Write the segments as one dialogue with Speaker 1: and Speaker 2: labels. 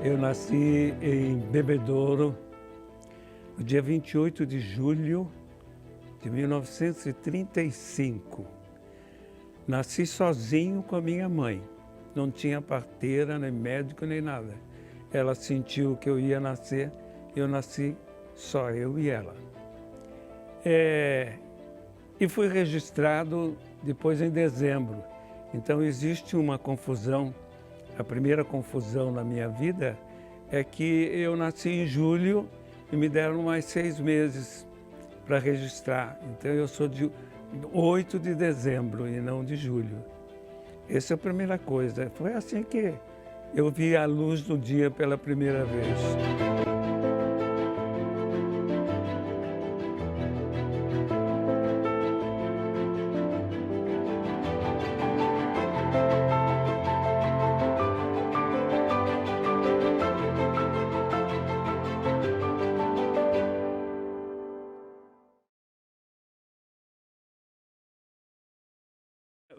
Speaker 1: Eu nasci em Bebedouro, no dia 28 de julho de 1935. Nasci sozinho com a minha mãe. Não tinha parteira, nem médico, nem nada. Ela sentiu que eu ia nascer, eu nasci só eu e ela. E fui registrado depois em dezembro. Então existe uma confusão. A primeira confusão na minha vida é que eu nasci em julho e me deram mais 6 meses para registrar. Então eu sou de 8 de dezembro e não de julho. Essa é a primeira coisa. Foi assim que eu vi a luz do dia pela primeira vez.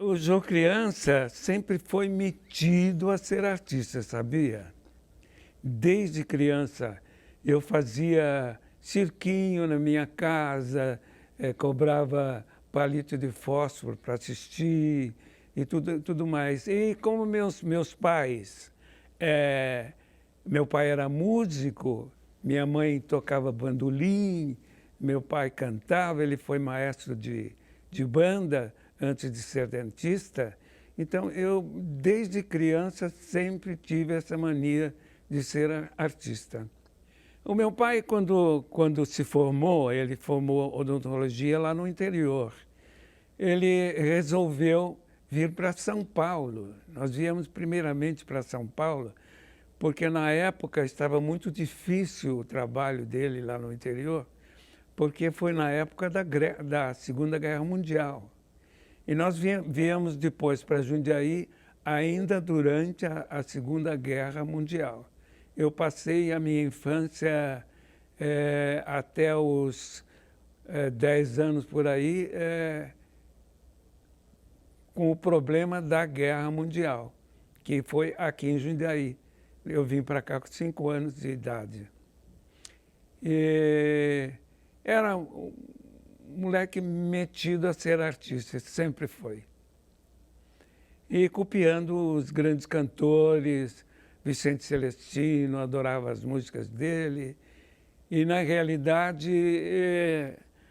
Speaker 1: O João criança sempre foi metido a ser artista, sabia? Desde criança eu fazia cirquinho na minha casa, cobrava palito de fósforo para assistir e tudo mais. E como meus pais, meu pai era músico, minha mãe tocava bandolim, meu pai cantava, ele foi maestro de banda antes de ser dentista. Então, eu, desde criança, sempre tive essa mania de ser artista. O meu pai, quando se formou, ele formou odontologia lá no interior. Ele resolveu vir para São Paulo. Nós viemos primeiramente para São Paulo, porque na época estava muito difícil o trabalho dele lá no interior, porque foi na época da Segunda Guerra Mundial. E nós viemos depois para Jundiaí, ainda durante a Segunda Guerra Mundial. Eu passei a minha infância até os 10 anos por aí com o problema da Guerra Mundial, que foi aqui em Jundiaí. Eu vim para cá com 5 anos de idade. Era um moleque metido a ser artista, sempre foi. E copiando os grandes cantores, Vicente Celestino, adorava as músicas dele. E, na realidade,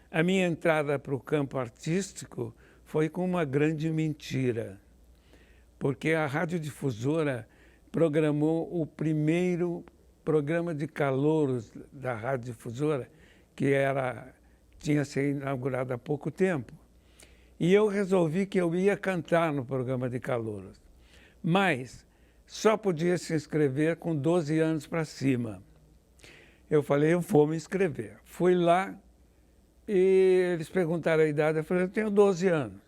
Speaker 1: a minha entrada para o campo artístico foi com uma grande mentira, porque a radiodifusora programou o primeiro programa de calouros da radiodifusora, que tinha sido inaugurado há pouco tempo. E eu resolvi que eu ia cantar no programa de calouros. Mas só podia se inscrever com 12 anos para cima. Eu falei, eu vou me inscrever. Fui lá e eles perguntaram a idade. Eu falei, eu tenho 12 anos.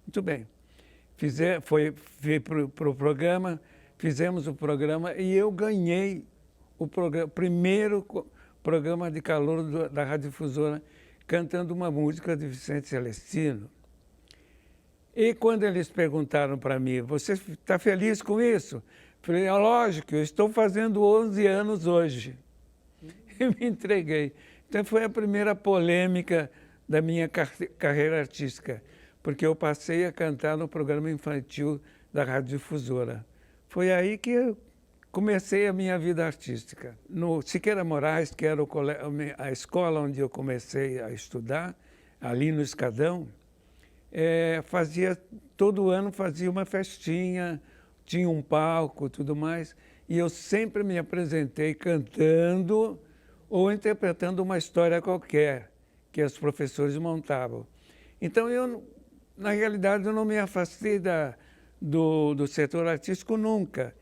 Speaker 1: Muito bem. Fui para o programa, fizemos o programa e eu ganhei o primeiro programa de calouro da radiodifusora, cantando uma música de Vicente Celestino. E quando eles perguntaram para mim, você está feliz com isso? Eu falei, lógico, eu estou fazendo 11 anos hoje. E me entreguei. Então foi a primeira polêmica da minha carreira artística, porque eu passei a cantar no programa infantil da radiodifusora. Foi aí que eu comecei a minha vida artística. No Siqueira Moraes, que era a escola onde eu comecei a estudar, ali no Escadão, todo ano fazia uma festinha, tinha um palco e tudo mais, e eu sempre me apresentei cantando ou interpretando uma história qualquer que os professores montavam. Então, na realidade, eu não me afastei do setor artístico nunca.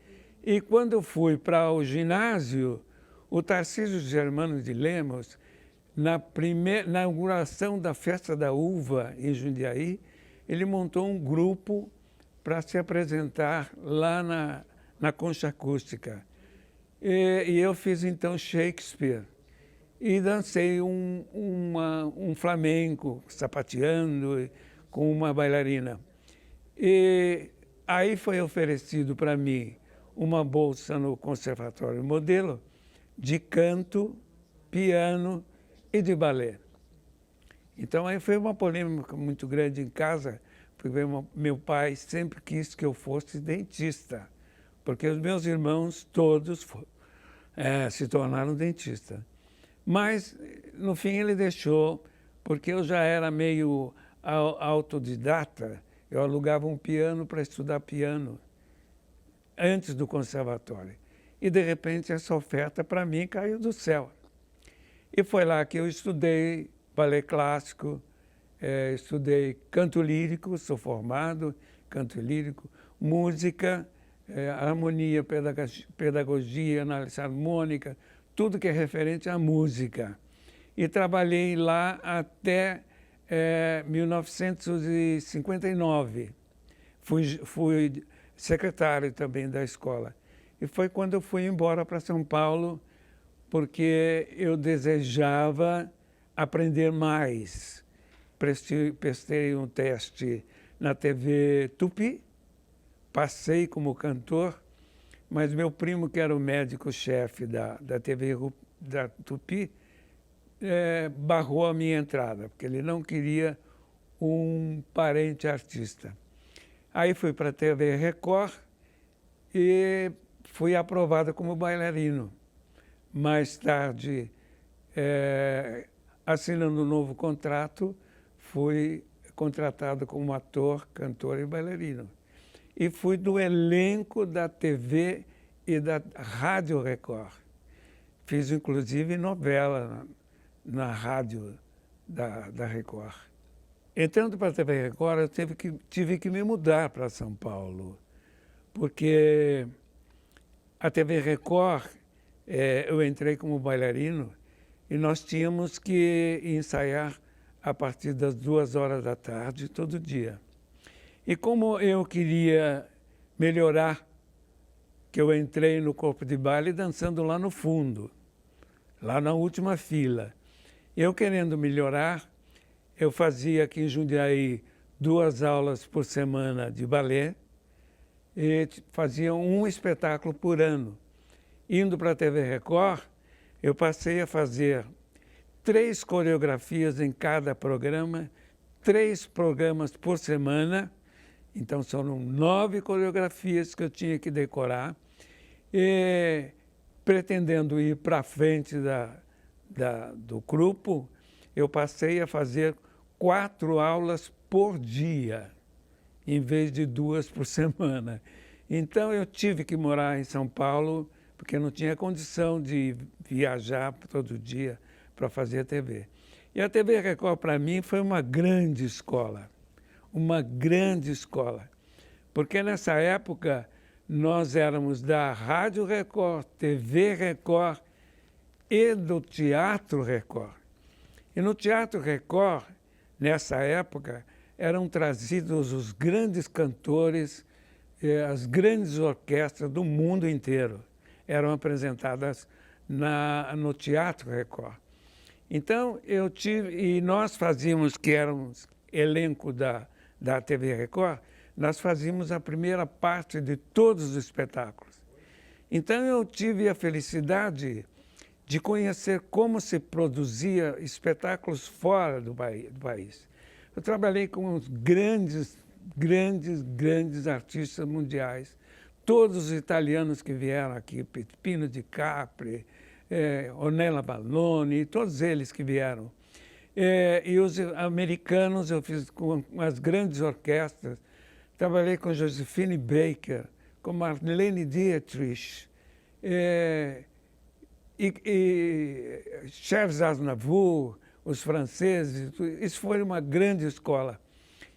Speaker 1: E quando eu fui para o ginásio, o Tarcísio Germano de Lemos, na inauguração da Festa da Uva em Jundiaí, ele montou um grupo para se apresentar lá na Concha Acústica. E eu fiz, então, Shakespeare. E dancei um flamenco, sapateando, com uma bailarina. E aí foi oferecido para mim uma bolsa no Conservatório Modelo de canto, piano e de balé. Então, aí foi uma polêmica muito grande em casa, porque meu pai sempre quis que eu fosse dentista, porque os meus irmãos todos se tornaram dentistas. Mas, no fim, ele deixou, porque eu já era meio autodidata, eu alugava um piano para estudar piano, antes do conservatório. E, de repente, essa oferta, para mim, caiu do céu. E foi lá que eu estudei balé clássico, estudei canto lírico, sou formado em canto lírico, música, harmonia, pedagogia, análise harmônica, tudo que é referente à música. E trabalhei lá até 1959. Fui secretário também da escola. E foi quando eu fui embora para São Paulo, porque eu desejava aprender mais. Prestei um teste na TV Tupi, passei como cantor, mas meu primo, que era o médico-chefe da TV da Tupi, barrou a minha entrada, porque ele não queria um parente artista. Aí fui para a TV Record e fui aprovado como bailarino. Mais tarde, assinando um novo contrato, fui contratado como ator, cantor e bailarino. E fui do elenco da TV e da Rádio Record. Fiz, inclusive, novela na rádio da Record. Entrando para a TV Record, eu tive que me mudar para São Paulo, porque a TV Record, eu entrei como bailarino e nós tínhamos que ensaiar a partir das 2h da tarde, todo dia. E como eu queria melhorar, que eu entrei no corpo de baile dançando lá no fundo, lá na última fila. Eu querendo melhorar, eu fazia aqui em Jundiaí 2 aulas por semana de balé e fazia um espetáculo por ano. Indo para a TV Record, eu passei a fazer 3 coreografias em cada programa, 3 programas por semana. Então, foram 9 coreografias que eu tinha que decorar. E, pretendendo ir para frente do grupo, eu passei a fazer 4 aulas por dia, em vez de 2 por semana. Então, eu tive que morar em São Paulo, porque não tinha condição de viajar todo dia para fazer a TV. E a TV Record, para mim, foi uma grande escola. Uma grande escola. Porque nessa época nós éramos da Rádio Record, TV Record e do Teatro Record. E no Teatro Record, nessa época, eram trazidos os grandes cantores, as grandes orquestras do mundo inteiro. Eram apresentadas no Teatro Record. Então, e nós fazíamos, que éramos elenco da TV Record, nós fazíamos a primeira parte de todos os espetáculos. Então, eu tive a felicidade de conhecer como se produzia espetáculos fora do país. Eu trabalhei com os grandes artistas mundiais, todos os italianos que vieram aqui, Pino di Capri, Ornella Balloni, todos eles que vieram. E os americanos eu fiz com as grandes orquestras. Trabalhei com Josephine Baker, com Marlene Dietrich, e Charles Aznavour, os franceses. Isso foi uma grande escola.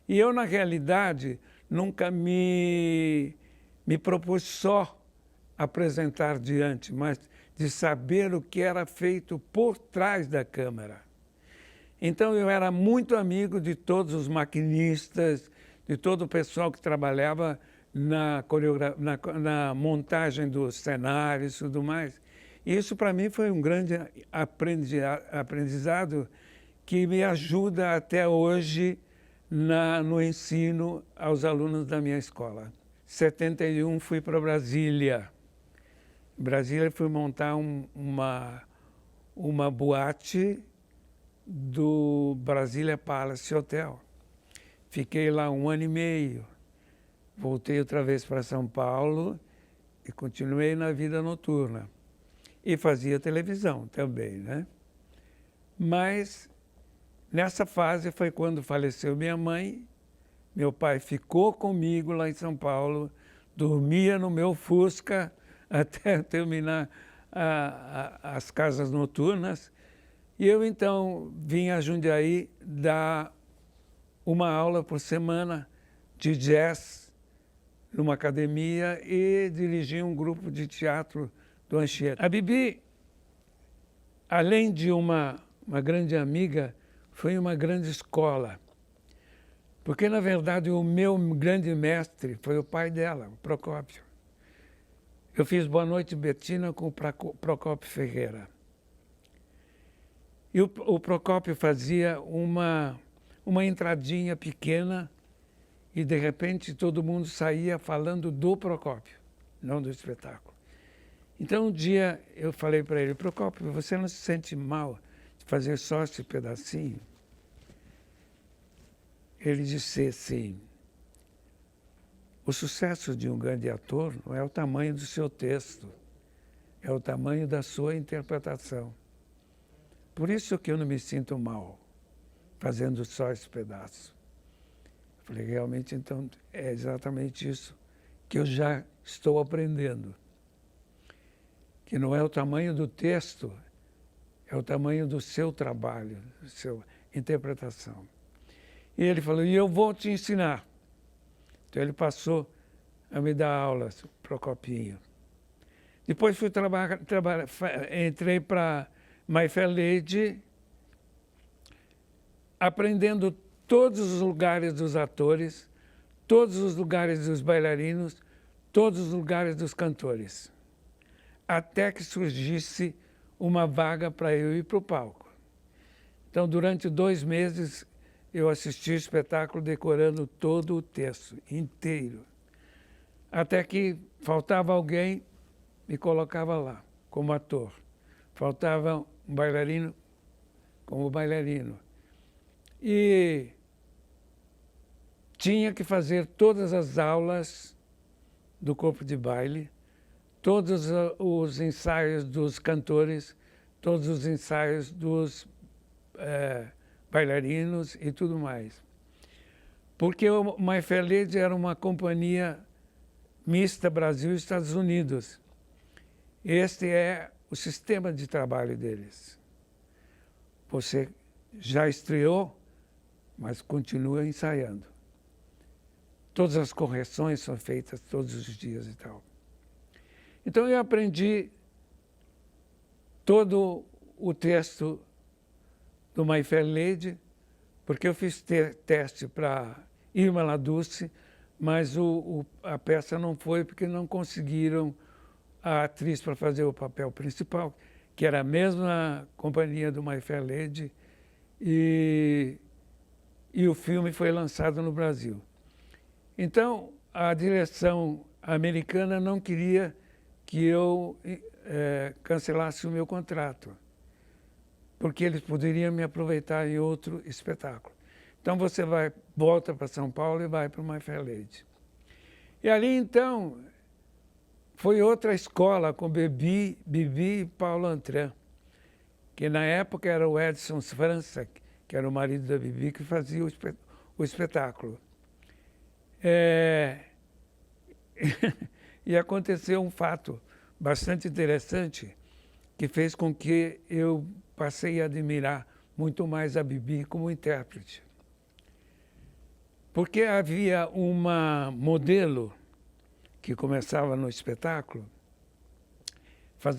Speaker 1: E eu, na realidade, nunca me propus só apresentar diante, mas de saber o que era feito por trás da câmera. Então, eu era muito amigo de todos os maquinistas, de todo o pessoal que trabalhava na montagem dos cenários e tudo mais. E isso, para mim, foi um grande aprendizado que me ajuda até hoje no ensino aos alunos da minha escola. 71 fui para Brasília. Em Brasília fui montar uma boate do Brasília Palace Hotel. Fiquei lá 1 ano e meio. Voltei outra vez para São Paulo e continuei na vida noturna. E fazia televisão também, né? Mas nessa fase foi quando faleceu minha mãe. Meu pai ficou comigo lá em São Paulo, dormia no meu Fusca até terminar as casas noturnas. E eu, então, vim a Jundiaí dar uma aula por semana de jazz numa academia e dirigi um grupo de teatro do Anchieta. A Bibi, além de uma grande amiga, foi uma grande escola. Porque, na verdade, o meu grande mestre foi o pai dela, o Procópio. Eu fiz Boa Noite, Betina com o Procópio Ferreira. E o Procópio fazia uma entradinha pequena e, de repente, todo mundo saía falando do Procópio, não do espetáculo. Então, um dia, eu falei para ele, Procópio, você não se sente mal de fazer só esse pedacinho? Ele disse assim, o sucesso de um grande ator não é o tamanho do seu texto, é o tamanho da sua interpretação. Por isso que eu não me sinto mal fazendo só esse pedaço. Eu falei, realmente, então, é exatamente isso que eu já estou aprendendo. Que não é o tamanho do texto, é o tamanho do seu trabalho, da sua interpretação. E ele falou, e eu vou te ensinar. Então ele passou a me dar aulas, Procopinho. Depois fui entrei para My Fair Lady, aprendendo todos os lugares dos atores, todos os lugares dos bailarinos, todos os lugares dos cantores, até que surgisse uma vaga para eu ir para o palco. Então, durante 2 meses, eu assisti o espetáculo decorando todo o texto, inteiro. Até que faltava alguém, me colocava lá, como ator. Faltava um bailarino, como bailarino. E tinha que fazer todas as aulas do corpo de baile, todos os ensaios dos cantores, todos os ensaios dos bailarinos e tudo mais. Porque o My Fair Lady era uma companhia mista Brasil e Estados Unidos. Este é o sistema de trabalho deles. Você já estreou, mas continua ensaiando. Todas as correções são feitas todos os dias e tal. Então eu aprendi todo o texto do My Fair Lady, porque eu fiz teste para Irma La Dulce, mas a peça não foi porque não conseguiram a atriz para fazer o papel principal, que era a mesma companhia do My Fair Lady, e o filme foi lançado no Brasil. Então, a direção americana não queria que eu cancelasse o meu contrato, porque eles poderiam me aproveitar em outro espetáculo. Então, você volta para São Paulo e vai para o My Fair Lady. E ali, então, foi outra escola com Bibi e Paulo Antran, que na época era o Edson França, que era o marido da Bibi, que fazia o espetáculo. E aconteceu um fato bastante interessante que fez com que eu passei a admirar muito mais a Bibi como intérprete. Porque havia uma modelo que começava no espetáculo,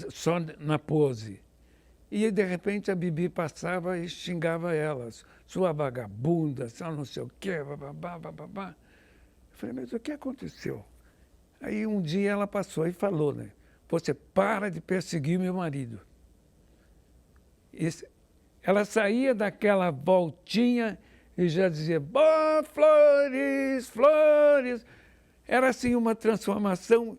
Speaker 1: só na pose. E, de repente, a Bibi passava e xingava elas. Sua vagabunda, só não sei o quê, bababá, bababá. Eu falei, mas o que aconteceu? Aí, um dia, ela passou e falou, né? Você para de perseguir meu marido. Ela saía daquela voltinha e já dizia, Flores, Flores. Era assim uma transformação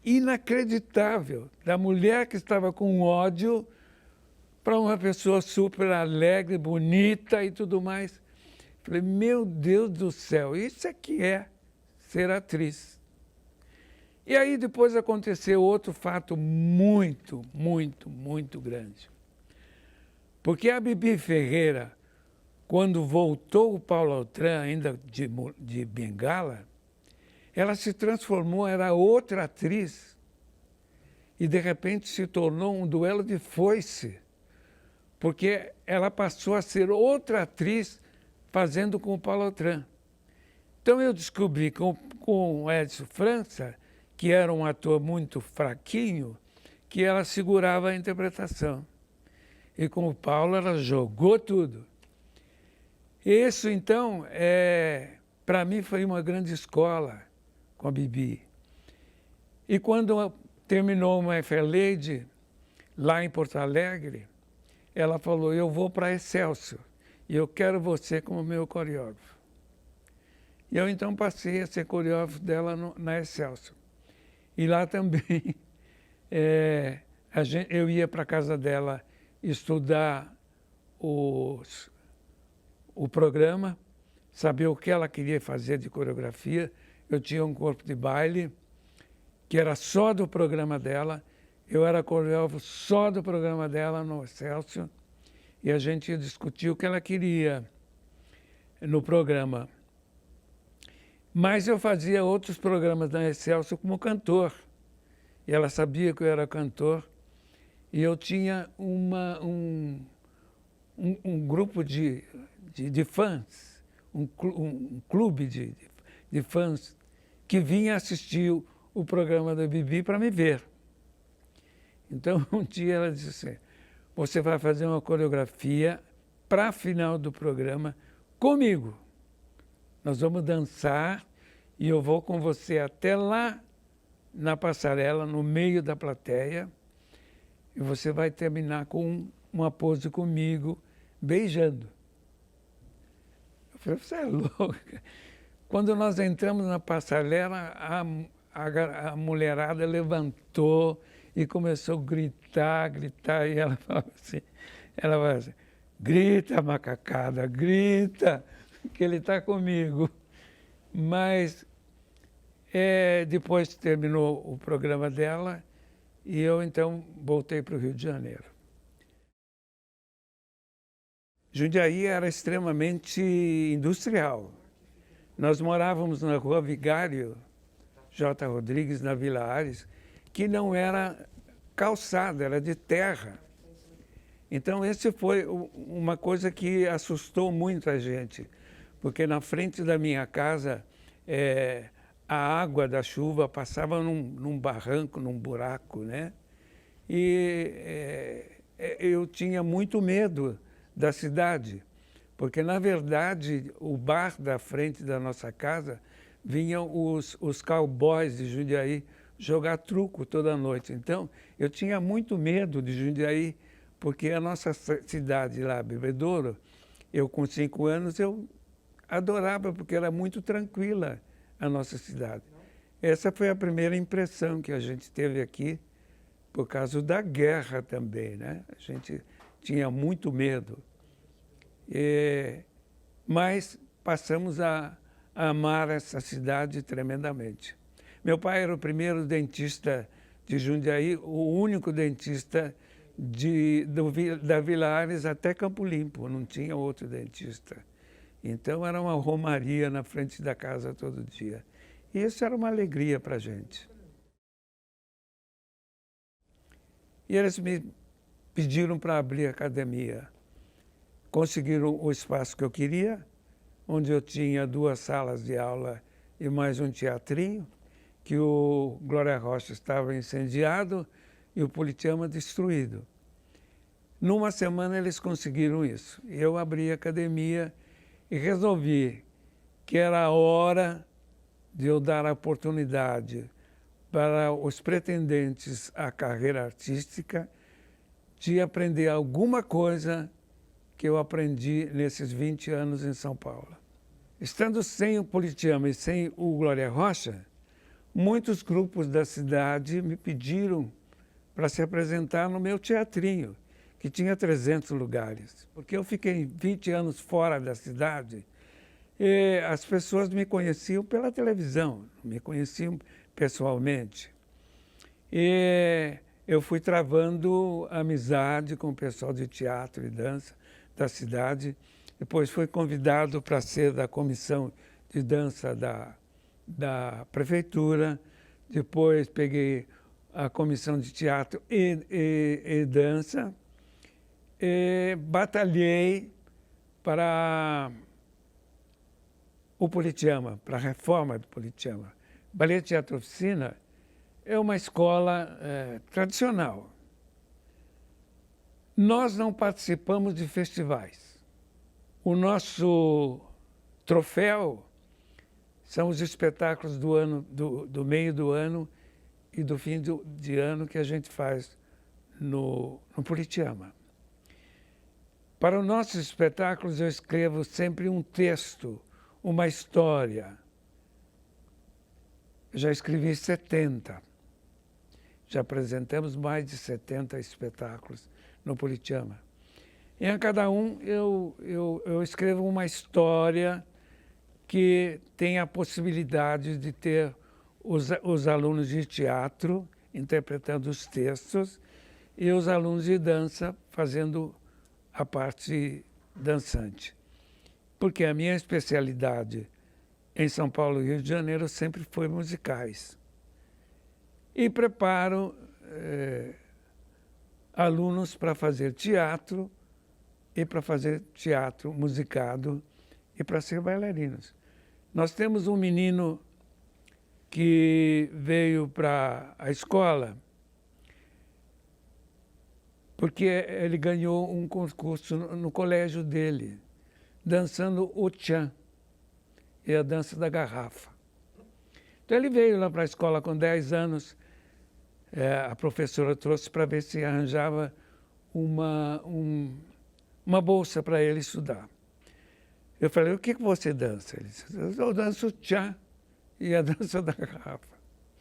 Speaker 1: inacreditável, da mulher que estava com ódio para uma pessoa super alegre, bonita e tudo mais. Falei, meu Deus do céu, isso é que é ser atriz. E aí depois aconteceu outro fato muito, muito, muito grande. Porque a Bibi Ferreira, quando voltou o Paulo Autran, ainda de Bengala, ela se transformou, era outra atriz, e de repente se tornou um duelo de foice, porque ela passou a ser outra atriz fazendo com o Paulo Autran. Então eu descobri com o Edson França, que era um ator muito fraquinho, que ela segurava a interpretação. E com o Paulo ela jogou tudo. Isso, então, para mim foi uma grande escola com a Bibi. E quando terminou uma Fair Lady, lá em Porto Alegre, ela falou, eu vou para Excelsior e eu quero você como meu coreógrafo. E eu então passei a ser coreógrafo dela na Excelsior. E lá também eu ia para a casa dela estudar o programa, saber o que ela queria fazer de coreografia. Eu tinha um corpo de baile que era só do programa dela, eu era coreógrafo só do programa dela no Excelsior, e a gente ia discutir o que ela queria no programa. Mas eu fazia outros programas na Excelsior como cantor, e ela sabia que eu era cantor, e eu tinha um grupo de fãs, um clube de fãs que vinha assistir o programa da Bibi para me ver. Então, um dia ela disse assim, você vai fazer uma coreografia para a final do programa comigo. Nós vamos dançar e eu vou com você até lá na passarela, no meio da plateia, e você vai terminar com uma pose comigo, beijando. Eu falei, você é louca. Quando nós entramos na passarela, a mulherada levantou e começou a gritar, e ela falava assim, grita, macacada, grita, que ele está comigo. Mas depois terminou o programa dela e eu então voltei para o Rio de Janeiro. Jundiaí era extremamente industrial. Nós morávamos na Rua Vigário J. Rodrigues, na Vila Ares, que não era calçada, era de terra. Então, esse foi uma coisa que assustou muito a gente, porque na frente da minha casa, a água da chuva passava num barranco, num buraco, né? E eu tinha muito medo da cidade, porque, na verdade, o bar da frente da nossa casa vinham os cowboys de Jundiaí jogar truco toda noite. Então, eu tinha muito medo de Jundiaí, porque a nossa cidade lá, Bebedouro, eu com 5 anos, eu adorava, porque era muito tranquila a nossa cidade. Essa foi a primeira impressão que a gente teve aqui, por causa da guerra também, né? A gente tinha muito medo. Mas passamos a amar essa cidade tremendamente. Meu pai era o primeiro dentista de Jundiaí, o único dentista da Vila Ares até Campo Limpo, não tinha outro dentista. Então era uma romaria na frente da casa todo dia. E isso era uma alegria para a gente. E eles me pediram para abrir a academia. Conseguiram o espaço que eu queria, onde eu tinha 2 salas de aula e mais um teatrinho, que o Glória Rocha estava incendiado e o Politeama destruído. Numa semana eles conseguiram isso. Eu abri a academia e resolvi que era a hora de eu dar a oportunidade para os pretendentes à carreira artística de aprender alguma coisa que eu aprendi nesses 20 anos em São Paulo. Estando sem o Politeama e sem o Glória Rocha, muitos grupos da cidade me pediram para se apresentar no meu teatrinho, que tinha 300 lugares. Porque eu fiquei 20 anos fora da cidade e as pessoas me conheciam pela televisão, me conheciam pessoalmente. E eu fui travando amizade com o pessoal de teatro e dança da cidade. Depois fui convidado para ser da comissão de dança da prefeitura. Depois peguei a comissão de teatro e dança. E batalhei para o Politeama, para a reforma do Politeama. Ballet Teatro Oficina é uma escola tradicional. Nós não participamos de festivais. O nosso troféu são os espetáculos do ano, do meio do ano e do fim de ano que a gente faz no Politeama. Para os nossos espetáculos eu escrevo sempre um texto, uma história. Já escrevi 70. Já apresentamos mais de 70 espetáculos no Politeama. E a cada um eu escrevo uma história que tem a possibilidade de ter os alunos de teatro interpretando os textos e os alunos de dança fazendo a parte dançante. Porque a minha especialidade em São Paulo e Rio de Janeiro sempre foi musicais. E preparo alunos para fazer teatro e para fazer teatro musicado e para ser bailarinos. Nós temos um menino que veio para a escola porque ele ganhou um concurso no colégio dele, dançando o tchan, e a dança da garrafa. Então ele veio lá para a escola com 10 anos, a professora trouxe para ver se arranjava uma bolsa para ele estudar. Eu falei, o que você dança? Ele disse, eu danço o tchan e a dança da garrafa.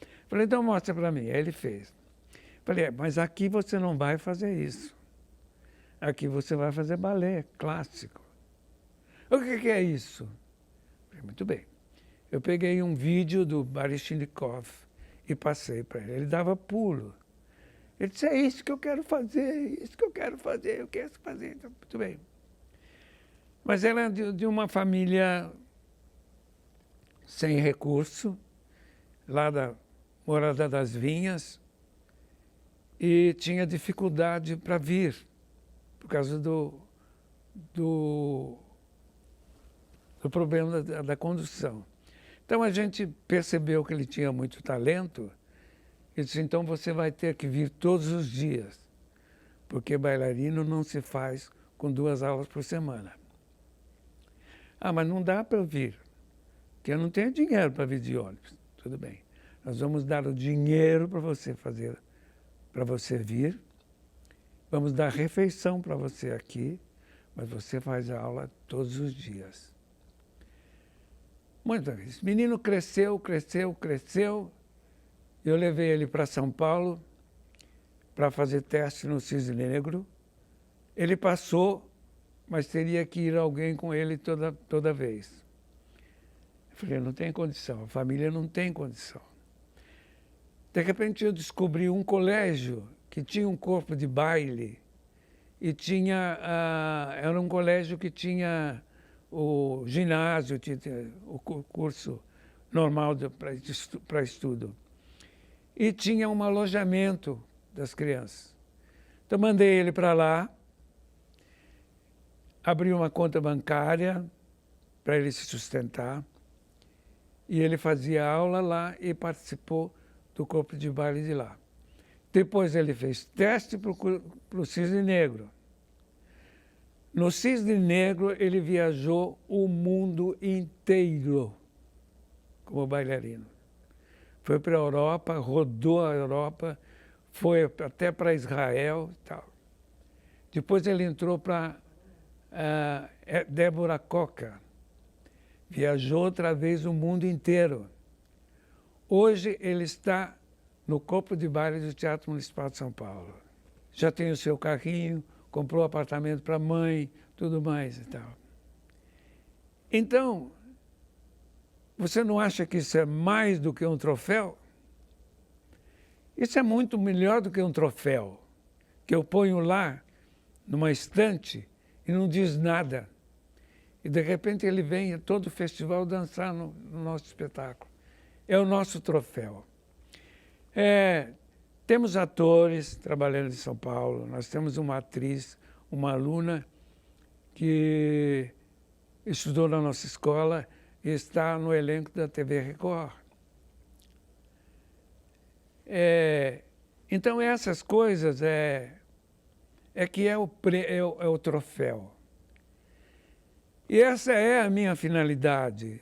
Speaker 1: Eu falei, então mostra para mim. Aí ele fez. Eu falei, mas aqui você não vai fazer isso. Aqui você vai fazer balé clássico. O que é isso? Eu falei, muito bem. Eu peguei um vídeo do Baryshnikov e passei para ele. Ele dava pulo. Ele disse, é isso que eu quero fazer, é isso que eu quero fazer, eu quero fazer. Então, muito bem. Mas ela é de uma família sem recurso, lá da Morada das Vinhas, e tinha dificuldade para vir, por causa do problema da condução. Então a gente percebeu que ele tinha muito talento e disse, então você vai ter que vir todos os dias, porque bailarino não se faz com 2 aulas por semana. Ah, mas não dá para eu vir, porque eu não tenho dinheiro para vir de ônibus. Tudo bem, nós vamos dar o dinheiro para você fazer, para você vir, vamos dar refeição para você aqui, mas você faz a aula todos os dias. Muito bem, esse menino cresceu, cresceu, cresceu. Eu levei ele para São Paulo para fazer teste no Cisne Negro. Ele passou, mas teria que ir alguém com ele toda vez. Eu falei, não tem condição, a família não tem condição. De repente eu descobri um colégio que tinha um corpo de baile e tinha, era um colégio que tinha o ginásio, tinha o curso normal para estudo. E tinha um alojamento das crianças. Então mandei ele para lá, abri uma conta bancária para ele se sustentar, e ele fazia aula lá e participou do corpo de baile de lá. Depois ele fez teste para o Cisne Negro. No Cisne Negro ele viajou o mundo inteiro como bailarino. Foi para a Europa, rodou a Europa, foi até para Israel e tal. Depois ele entrou para Débora Coca, viajou outra vez o mundo inteiro. Hoje ele está no corpo de baile do Teatro Municipal de São Paulo. Já tem o seu carrinho, comprou apartamento para a mãe, tudo mais e tal. Então, você não acha que isso é mais do que um troféu? Isso é muito melhor do que um troféu, que eu ponho lá, numa estante, e não diz nada. E, de repente, ele vem a todo o festival dançar no nosso espetáculo. É o nosso troféu. Temos atores trabalhando em São Paulo, nós temos uma atriz, uma aluna que estudou na nossa escola e está no elenco da TV Record. Então, essas coisas que é o troféu. E essa é a minha finalidade,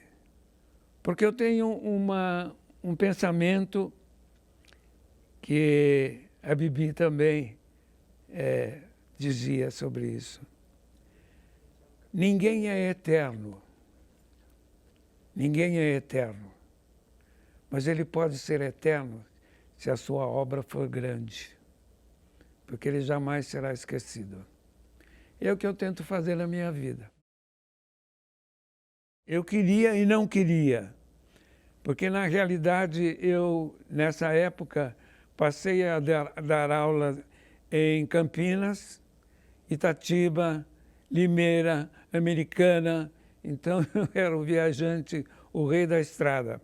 Speaker 1: porque eu tenho um pensamento que a Bibi também dizia sobre isso. Ninguém é eterno. Ninguém é eterno. Mas ele pode ser eterno se a sua obra for grande, porque ele jamais será esquecido. É o que eu tento fazer na minha vida. Eu queria e não queria, porque, na realidade, eu, nessa época, passei a dar aula em Campinas, Itatiba, Limeira, Americana. Então, eu era o viajante, o rei da estrada.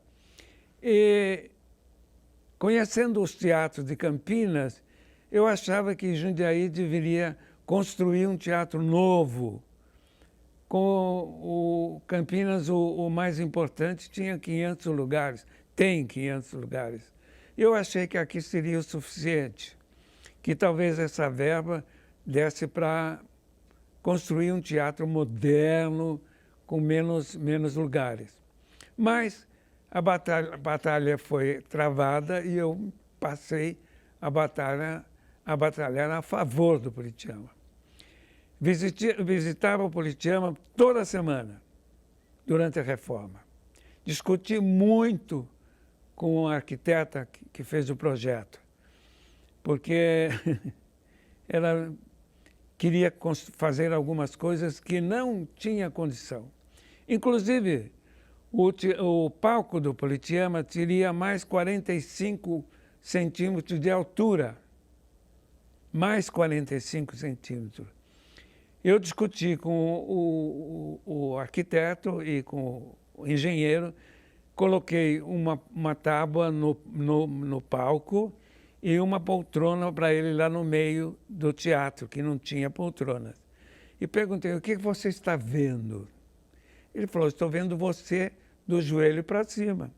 Speaker 1: E, conhecendo os teatros de Campinas, eu achava que Jundiaí deveria construir um teatro novo. Com o Campinas, o mais importante, tinha 500 lugares, tem 500 lugares. Eu achei que aqui seria o suficiente, que talvez essa verba desse para construir um teatro moderno, com menos lugares. Mas a batalha foi travada e eu passei a batalhar a favor do Politeama. Visitava o Politeama toda semana, durante a reforma. Discuti muito com a arquiteta que fez o projeto, porque ela queria fazer algumas coisas que não tinha condição. Inclusive, o palco do Politeama teria mais 45 centímetros de altura. Mais 45 centímetros. Eu discuti com o arquiteto e com o engenheiro, coloquei uma tábua no palco e uma poltrona para ele lá no meio do teatro, que não tinha poltronas. E perguntei, o que você está vendo? Ele falou, estou vendo você do joelho para cima.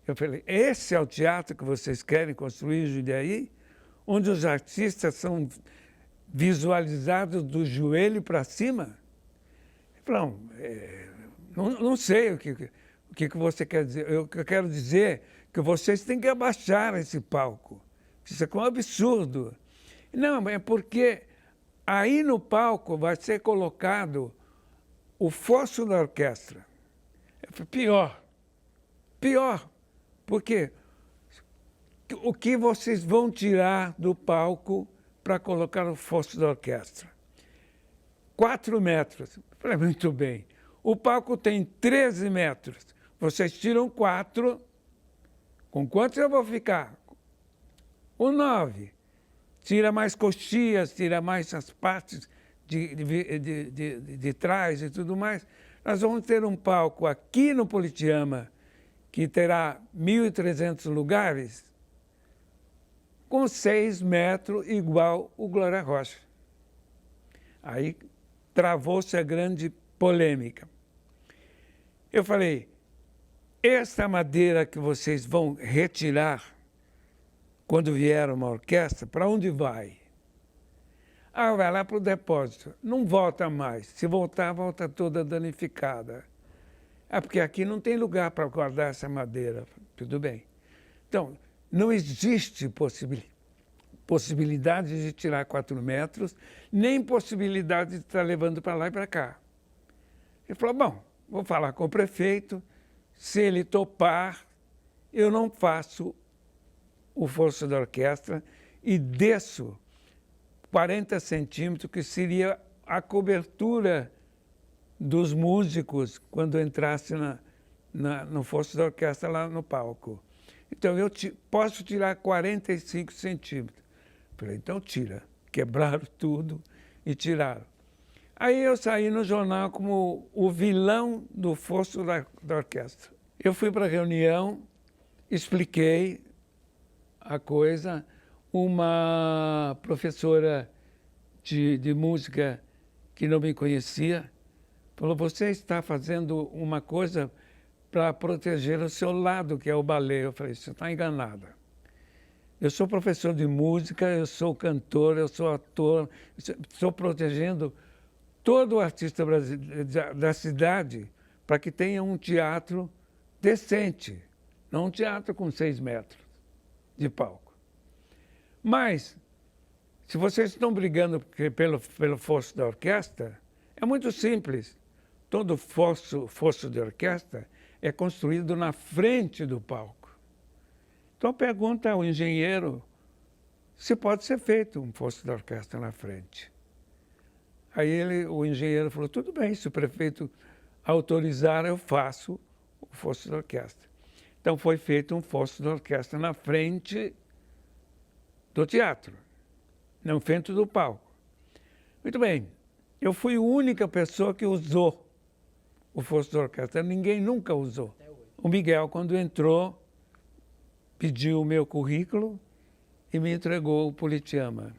Speaker 1: Eu falei, esse é o teatro que vocês querem construir em Jundiaí? Onde os artistas são visualizados do joelho para cima? Ele falou, não sei o que você quer dizer. Eu quero dizer que vocês têm que abaixar esse palco. Isso é um absurdo. Não, é porque aí no palco vai ser colocado o fosso da orquestra. Eu falei, pior, porque o que vocês vão tirar do palco para colocar o fosso da orquestra? 4 metros. Eu falei, muito bem. O palco tem 13 metros. Vocês tiram 4. Com quantos eu vou ficar? Com 9. Tira mais coxias, tira mais as partes de trás e tudo mais. Nós vamos ter um palco aqui no Politeama, que terá 1.300 lugares, com 6 metros, igual o Glória Rocha. Aí travou-se a grande polêmica. Eu falei, esta madeira que vocês vão retirar quando vier uma orquestra, para onde vai? Ah, vai lá para o depósito. Não volta mais. Se voltar, volta toda danificada. Ah, porque aqui não tem lugar para guardar essa madeira. Tudo bem. Então, não existe possibilidade de tirar 4 metros, nem possibilidade de estar levando para lá e para cá. Ele falou, bom, vou falar com o prefeito, se ele topar, eu não faço o fosso da orquestra e desço 40 centímetros, que seria a cobertura dos músicos quando entrasse no fosso da orquestra lá no palco. Então, eu posso tirar 45 centímetros. Falei, então tira. Quebraram tudo e tiraram. Aí eu saí no jornal como o vilão do fosso da orquestra. Eu fui para a reunião, expliquei a coisa. Uma professora de música que não me conhecia falou, você está fazendo uma coisa para proteger o seu lado, que é o balé. Eu falei, você está enganada. Eu sou professor de música, eu sou cantor, eu sou ator, estou protegendo todo artista da cidade para que tenha um teatro decente, não um teatro com 6 metros de palco. Mas, se vocês estão brigando pelo fosso da orquestra, é muito simples. Todo fosso de orquestra é construído na frente do palco. Então pergunta ao engenheiro se pode ser feito um fosso da orquestra na frente. Aí o engenheiro falou, tudo bem, se o prefeito autorizar, eu faço o fosso da orquestra. Então foi feito um fosso da orquestra na frente do teatro, na frente do palco. Muito bem, eu fui a única pessoa que usou o fosso da orquestra, ninguém nunca usou. O Miguel, quando entrou, pediu o meu currículo e me entregou o Politeama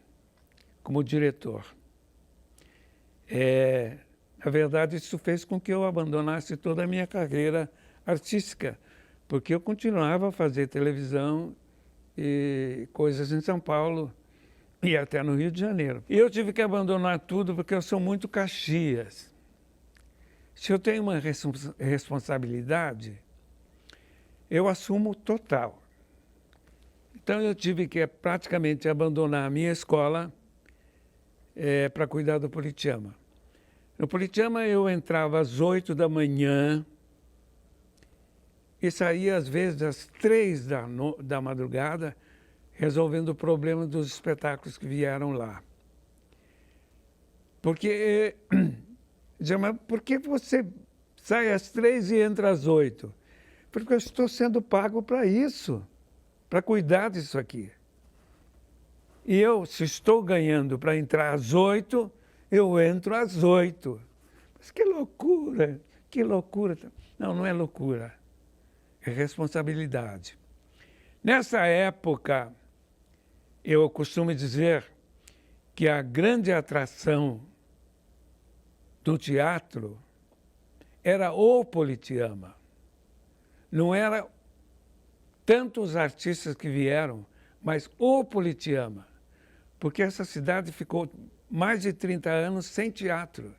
Speaker 1: como diretor. Na verdade, isso fez com que eu abandonasse toda a minha carreira artística, porque eu continuava a fazer televisão e coisas em São Paulo e até no Rio de Janeiro. E eu tive que abandonar tudo porque eu sou muito Caxias. Se eu tenho uma responsabilidade, eu assumo total. Então, eu tive que praticamente abandonar a minha escola para cuidar do Politeama. No Politeama, eu entrava às 8 da manhã e saía, às vezes, às 3 da madrugada, resolvendo o problema dos espetáculos que vieram lá. Porque, dizia, mas por que você sai às 3 e entra às 8? Porque eu estou sendo pago para isso, para cuidar disso aqui. E eu, se estou ganhando para entrar às 8, eu entro às 8. Mas que loucura, que loucura. Não, não é loucura, é responsabilidade. Nessa época, eu costumo dizer que a grande atração do teatro era o Politeama. Não era tanto os artistas que vieram, mas o Politeama. Porque essa cidade ficou mais de 30 anos sem teatro.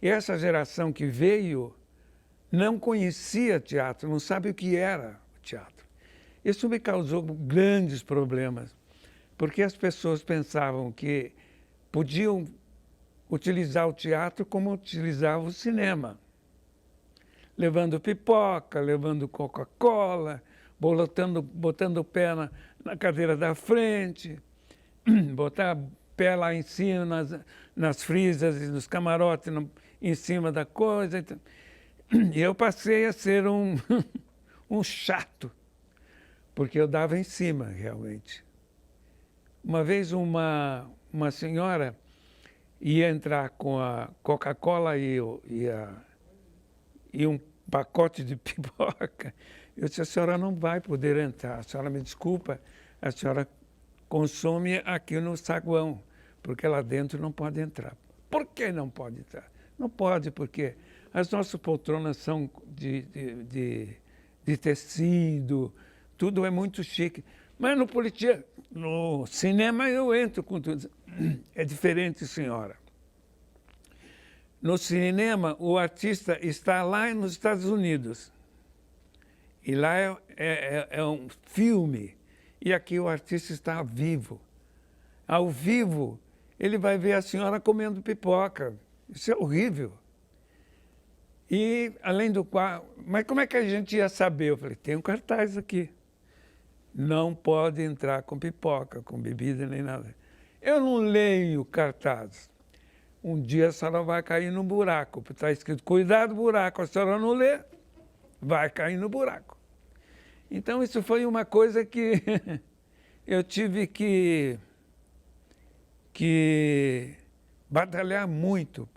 Speaker 1: E essa geração que veio não conhecia teatro, não sabe o que era o teatro. Isso me causou grandes problemas, porque as pessoas pensavam que podiam utilizar o teatro como utilizavam o cinema. Levando pipoca, levando Coca-Cola, botando o pé na cadeira da frente, botar o pé lá em cima, nas frisas e nos camarotes, em cima da coisa. E eu passei a ser um chato, porque eu dava em cima, realmente. Uma vez uma senhora ia entrar com a Coca-Cola e um pacote de pipoca. Eu disse, a senhora não vai poder entrar, a senhora me desculpa, a senhora consome aqui no saguão, porque lá dentro não pode entrar. Por que não pode entrar? Não pode, porque as nossas poltronas são de tecido, tudo é muito chique. Mas no cinema eu entro com tudo. É diferente, senhora. No cinema, o artista está lá nos Estados Unidos. E lá é um filme. E aqui o artista está vivo. Ao vivo, ele vai ver a senhora comendo pipoca. Isso é horrível. E, além do qual... Mas como é que a gente ia saber? Eu falei, tem um cartaz aqui. Não pode entrar com pipoca, com bebida, nem nada. Eu não leio cartazes. Um dia a senhora vai cair no buraco. Está escrito, cuidado buraco. A senhora não lê, vai cair no buraco. Então, isso foi uma coisa que eu tive que batalhar muito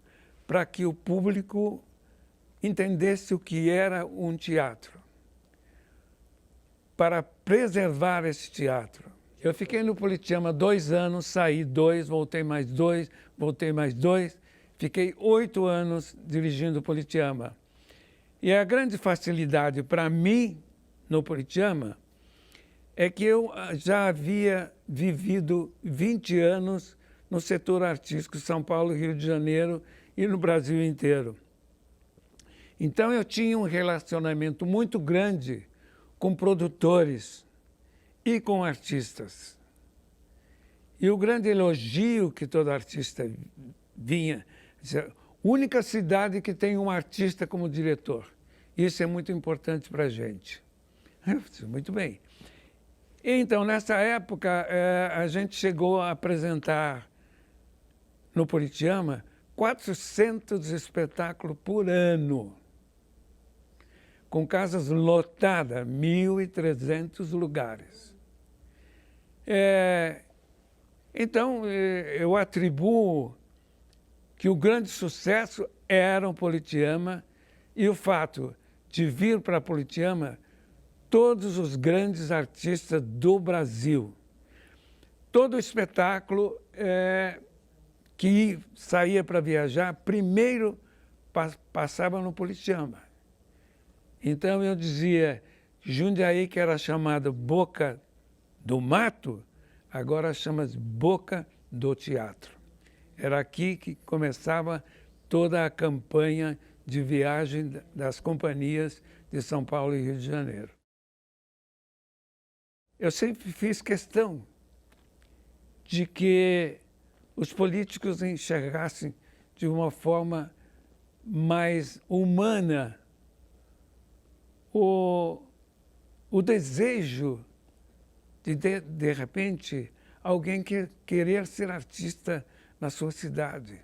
Speaker 1: para que o público entendesse o que era um teatro, para preservar esse teatro. Eu fiquei no Politeama 2 anos, saí 2, voltei mais 2, voltei mais 2, fiquei 8 anos dirigindo o Politeama. E a grande facilidade para mim, no Politeama, é que eu já havia vivido 20 anos no setor artístico São Paulo, Rio de Janeiro e no Brasil inteiro. Então eu tinha um relacionamento muito grande com produtores e com artistas. E o grande elogio que todo artista vinha, única cidade que tem um artista como diretor. Isso é muito importante para a gente. Muito bem. Então, nessa época, a gente chegou a apresentar no Politeama 400 espetáculos por ano, com casas lotadas, 1.300 lugares. Então, eu atribuo que o grande sucesso era o Politeama e o fato de vir para Politeama todos os grandes artistas do Brasil. Todo espetáculo que saía para viajar, primeiro passava no Politeama. Então eu dizia, Jundiaí, que era chamada Boca do Mato, agora chama-se Boca do Teatro. Era aqui que começava toda a campanha de viagem das companhias de São Paulo e Rio de Janeiro. Eu sempre fiz questão de que os políticos enxergassem de uma forma mais humana o desejo de repente, alguém querer ser artista na sua cidade.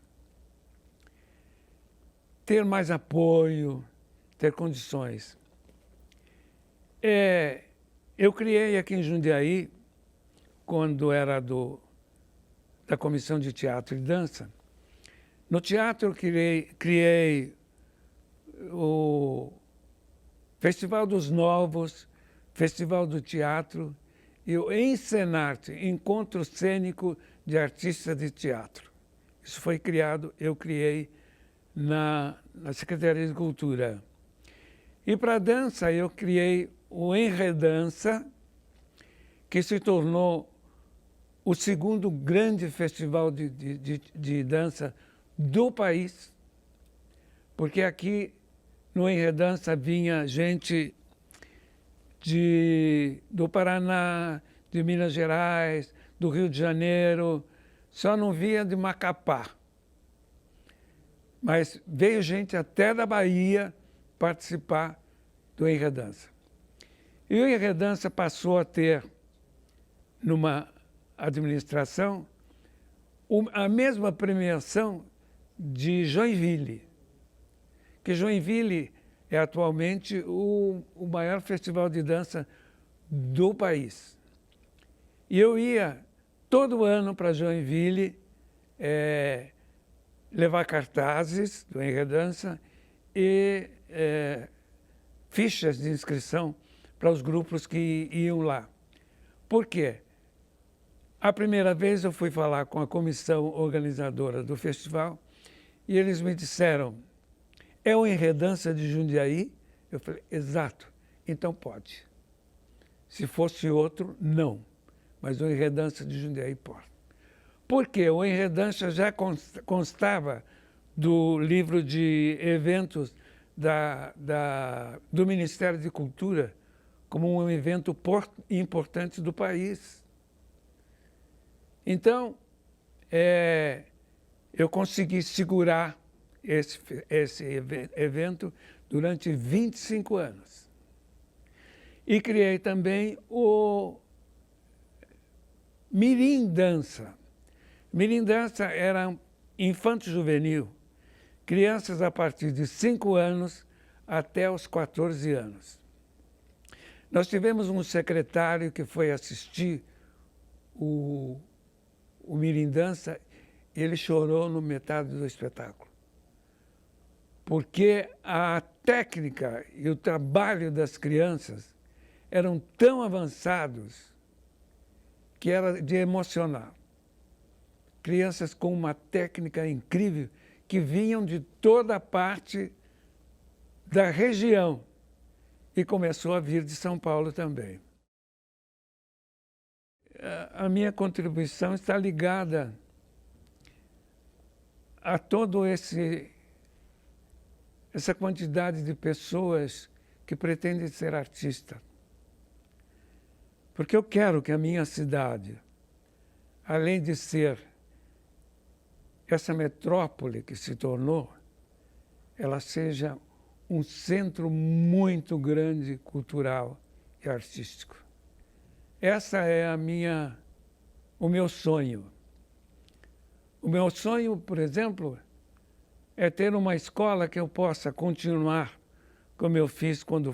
Speaker 1: Ter mais apoio, ter condições. Eu criei aqui em Jundiaí, quando era da Comissão de Teatro e Dança, no teatro eu criei o Festival dos Novos, Festival do Teatro e o Encenarte, Encontro Cênico de Artistas de Teatro. Isso foi criado, eu criei na Secretaria de Cultura. E para a dança eu criei o Enredança, que se tornou o segundo grande festival de dança do país, porque aqui no Enredança vinha gente do Paraná, de Minas Gerais, do Rio de Janeiro, só não via de Macapá. Mas veio gente até da Bahia participar do Enredança. E o Enredança passou a ter, numa administração, a mesma premiação de Joinville, que Joinville é atualmente o maior festival de dança do país. E eu ia todo ano para Joinville levar cartazes do Enredança e fichas de inscrição para os grupos que iam lá. Por quê? A primeira vez eu fui falar com a comissão organizadora do festival e eles me disseram, é o Enredança de Jundiaí? Eu falei, exato, então pode. Se fosse outro, não. Mas o Enredança de Jundiaí pode. Por quê? O Enredança já constava do livro de eventos do Ministério de Cultura como um evento importante do país. Então, eu consegui segurar esse evento durante 25 anos. E criei também o Mirim Dança. Mirim Dança era infanto-juvenil, crianças a partir de 5 anos até os 14 anos. Nós tivemos um secretário que foi assistir o Mirim Dança e ele chorou no metade do espetáculo. Porque a técnica e o trabalho das crianças eram tão avançados que era de emocionar. Crianças com uma técnica incrível que vinham de toda a parte da região e começou a vir de São Paulo também. A minha contribuição está ligada a todo essa quantidade de pessoas que pretendem ser artistas. Porque eu quero que a minha cidade, além de ser essa metrópole que se tornou, ela seja um centro muito grande cultural e artístico. Essa é o meu sonho. O meu sonho, por exemplo, é ter uma escola que eu possa continuar como eu fiz quando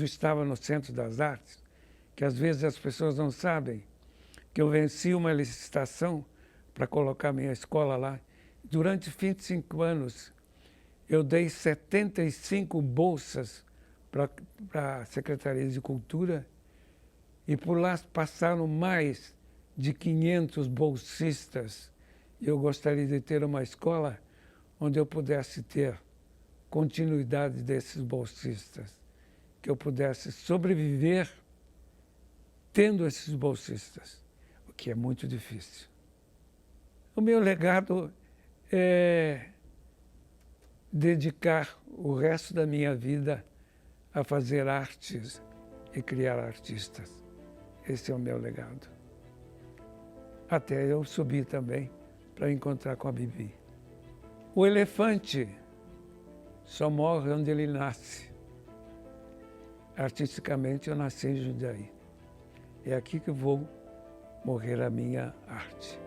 Speaker 1: estava no Centro das Artes, que às vezes as pessoas não sabem que eu venci uma licitação para colocar minha escola lá. Durante 25 anos, eu dei 75 bolsas para a Secretaria de Cultura e por lá passaram mais de 500 bolsistas. Eu gostaria de ter uma escola onde eu pudesse ter continuidade desses bolsistas, que eu pudesse sobreviver tendo esses bolsistas, o que é muito difícil. O meu legado é dedicar o resto da minha vida a fazer artes e criar artistas. Esse é o meu legado. Até eu subir também para encontrar com a Bibi. O elefante só morre onde ele nasce. Artisticamente, eu nasci em Jundiaí. É aqui que eu vou morrer a minha arte.